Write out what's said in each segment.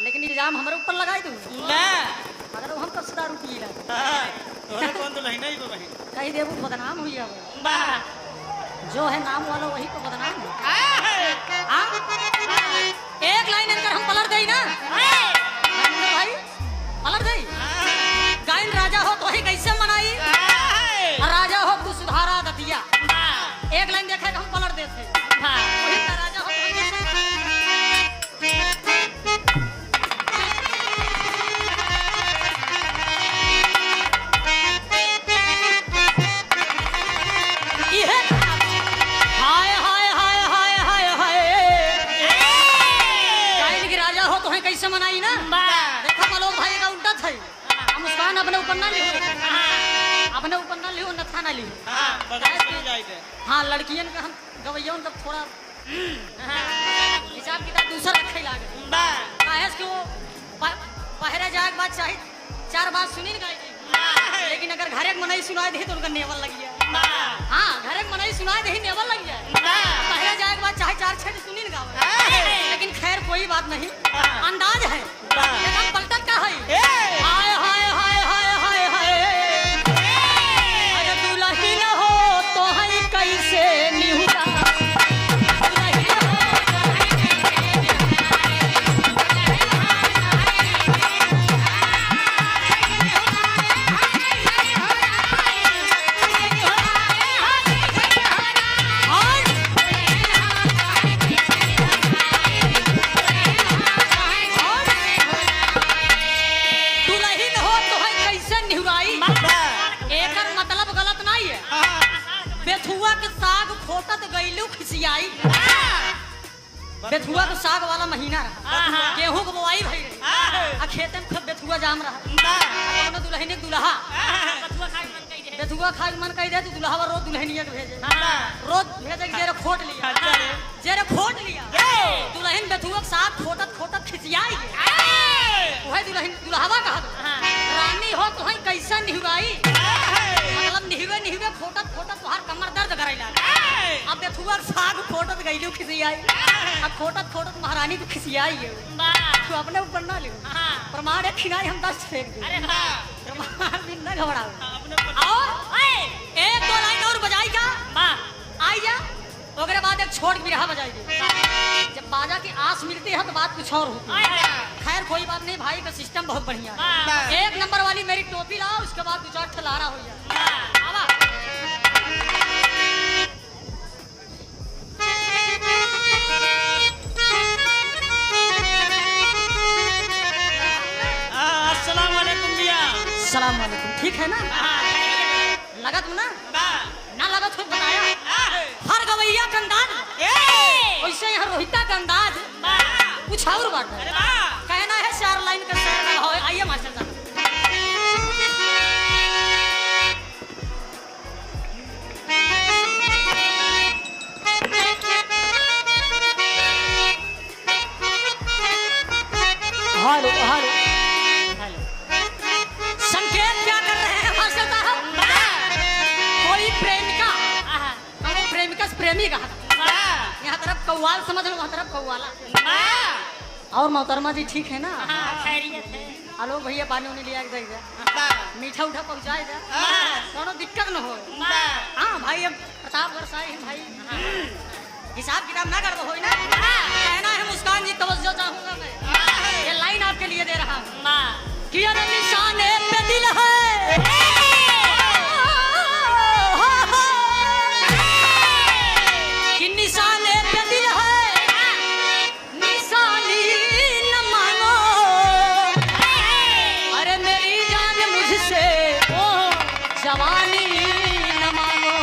लेकिन इल्जाम हमारे ऊपर लगाई दूँ ना अगर हम कब से दारू पिए तोरे कौन तो नहीं को बहन कहीं देवू बदनाम हुई है बा जो है नाम वाला वही को बदनाम हाँ? एक लाइन इनकर हम पलट गई ना भाई पलट गई गायन राजा हो तो वही कैसे मनाई राजा हो तू सुधारा दतिया एक लाइन देखे हम पलट देते वही का राजा हो तो वही कैसे कैसे मनाई ना देखो मलोक भाई का उल्टा था मुस्कान अपने ऊपर ना लियो अपने ऊपर ना लियो नथा ना लियो हाँ लड़कियन का हम गवैया उनका थोड़ा हिसाब किताब दूसरा रखे लागे काहेस कि वो पहरे जाए बात चाहे चार बात सुनी ना लेकिन अगर घरे मनाई सुनाई दे तो उनका नेवल लग जाए हाँ घरे मनाई सुनाई दे नेवल लग जाए पहरे जाए बात चाहे चार छह सुनी ना लेकिन खैर कोई बात नहीं अंदाज है एकदम पलटन का है हाय हाय हाय हाय हाय हाय अगर दुल्ही न हो तो है कैसे निहुरा बेथुआ तो साग वाला महीना रहा गेहूं को बोआई भई रही खेते में खूब बेथुआ जाम रहा दुल्हनी दुल्हा बेथुआ खाए मन कह दे तो दुल्हा रोज दुल्हनिया के भेजे रोज भेजे जेरे खोट लिया दुल्हन बेथुआ साग खोटत खोटत खिसियाई वही दुल्हन दुल्हावा कहा रानी हो तो कैसा निहुराई मतलब निहुए खोटत खोटत तुहार कमर दर्द करैला अब बेथुआ साग खोटत गइलू खिसियाई अब खोटत खोटत महारानी को खिसियाई है तू अपने ऊपर ना ले प्रमाण है खिनाई हम 10 फेंक दे अरे हां प्रमाण भी न घबराओ आओ एक दो लाइन और बजाई का आई जा ओकरे बाद एक छोड़ बिरहा बजाई दे जब बाजा की आस मिलती है तो बात कुछ और होती है खैर कोई बात नहीं भाई का सिस्टम बहुत बढ़िया है एक नंबर वाली मेरी टोपी लाओ उसके बाद 2-4 ठलारा हो जाए अस्सलाम वालेकुम भैया सलाम वालेकुम ठीक है ना लगत ना ना लगत हो बताया हर गवैया का अंदाज वैसे यहाँ रोहिता का अंदाज कुछ और बात है कहना है 4 लाइन का शेर ना हो आइए मास्टर साहब हेलो हेलो हेलो संकेत क्या कर रहे हैं मास्टर साहब कोई प्रेमिका वो प्रेमिका से प्रेमी कहा यहाँ तरफ कौवाल समझ लो वहाँ तरफ कौवाला और मोहतरमा जी ठीक है ना खैरियत है हेलो भैया पानी उन्हें लिया दे मीठा उठा पहुँचाए जा दोनों दिक्कत न हो हाँ भाई अब प्रतापगढ़ साई भाई हिसाब किताब ना कर दो हो ना कहना है मुस्कान जी तवज्जो चाहूंगा मैं ये लाइन आपके लिए दे रहा हूँ कि अरे निशाने पे दिल है कि निशाने पे दिल है निशानी न मांगो अरे मेरी जान मुझसे जवानी न मांगो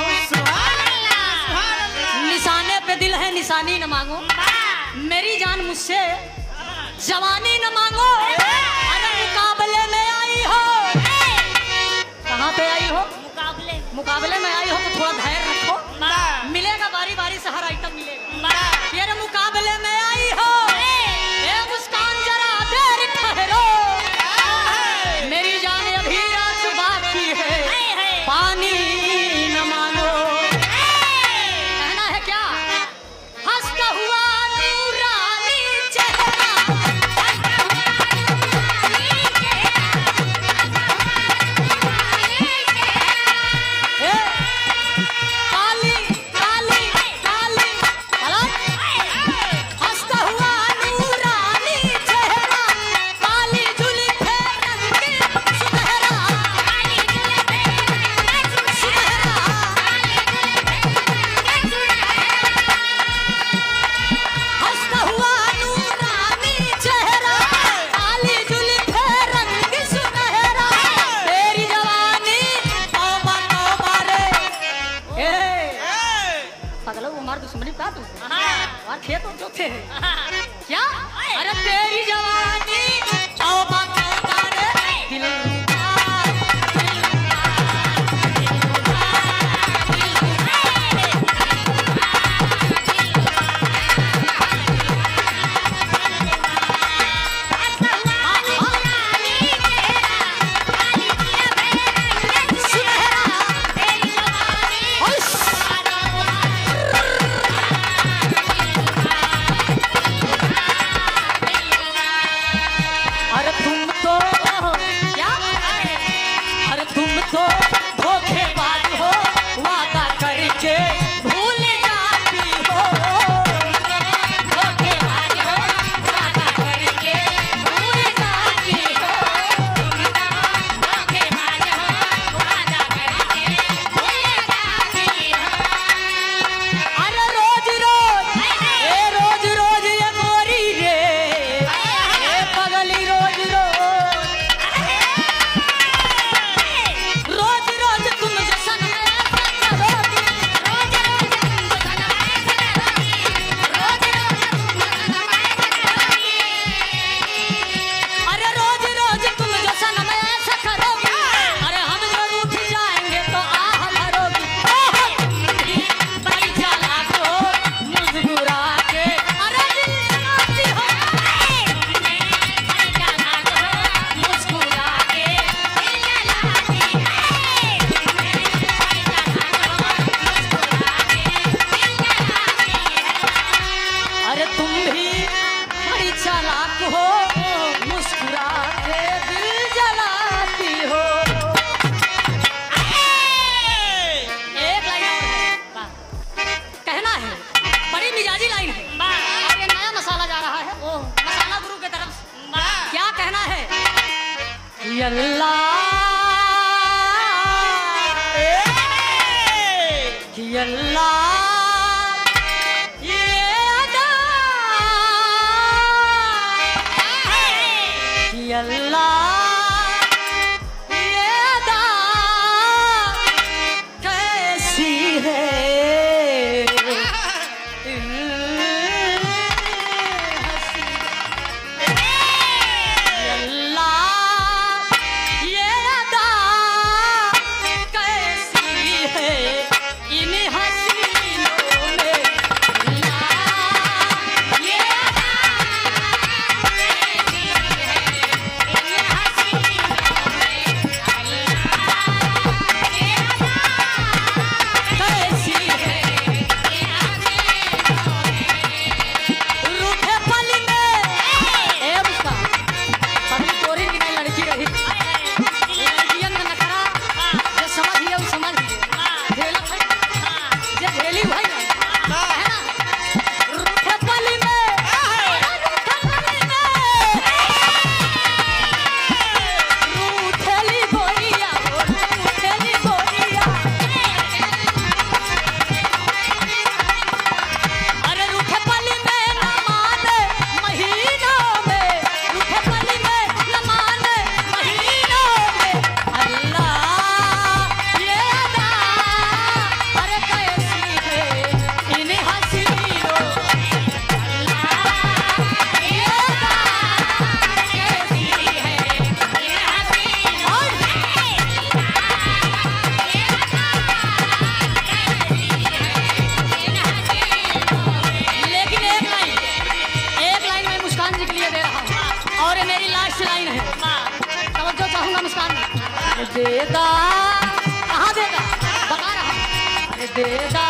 निशाने पे दिल है निशानी न मांगो मेरी जान मुझसे जवानी न मांगो अरे मुकाबले में आई हो कहाँ पे आई हो मुकाबले में आई हो तो थोड़ा धैर्य रखो मिलेगा बारी बारी से हर आइटम मिलेगा फिर मुकाबले में आई हो मुस्कान जरा देर ठहरो मेरी जान अभी रात बाकी है पानी न मांगो कहना है क्या हंसता हुआ नूरानी चेहरा पूछते हैं क्या? अरे तेरी जवानी तौबा तौबा रे दिलरुबा, अरे तुम तो क्या? अरे तुम तो धोखेबाज हो, वादा करके भूल जाती हो। धोखेबाज हो, वादा करके भूल जाती हो। धोखेबाज हो, वादा करके भूल जाती हो। अरे रोज रोज ये गोरी रे, ए पगली रोज रोज तुम जो सनम ऐसा करोगी, रोज तुम जो सनम ऐसा करोगी, रोज तुम जो सनम ऐसा करोगी। अरे रोज तुम जो सनम ऐसा करोगी, अरे हम जब उठ जाएंगे तो आह भरोगी। बड़ी चालाक हो मुस्कुरा के, अरे दिल जलाती हो। बड़ी चालाक हो मुस्कुरा के दिल जलाती है। अरे तुम भी बड़ी चालाक हो, मुस्कुरा के दिल जलाती हो। एक लाइन और है, कहना है, बड़ी मिजाजी लाइन है और ये नया मसाला जा रहा है मसाला गुरु की तरफ से। क्या कहना है? यल्ला यल्ला ये अदा यल्ला ये अदा कैसी है? हंसी यल्ला ये अदा कैसी है? इन हसीनों में यल्ला ये अदा कैसी है? इन हसीनों में यल्ला ये अदा कैसी है? रूठे पल में ए उसका पत्नी चोरी की नई लड़की रही। लड़कियन में नखरा जो समझिए वो समझिए, झेला भाई जे झेली भाई है ना। रूठे पल में रूठेली गोरिया हो, रूठेली गोरिया। अरे रूठे पल में न माने महीनों में, रूठे पल में न माने महीनों में। अल्लाह ये अदा अरे कैसी है? इन हसीनों अल्लाह ये अदा कैसी है? इन हसीनों लेकिन एक लाइन मैं मुस्कान जी के लिए दे रहा हूँ और ये मेरी लास्ट लाइन है। तवज्जो चाहूंगा मुस्कान जी। अरे देदा कहाँ देगा बता रहा हूँ। अरे देदा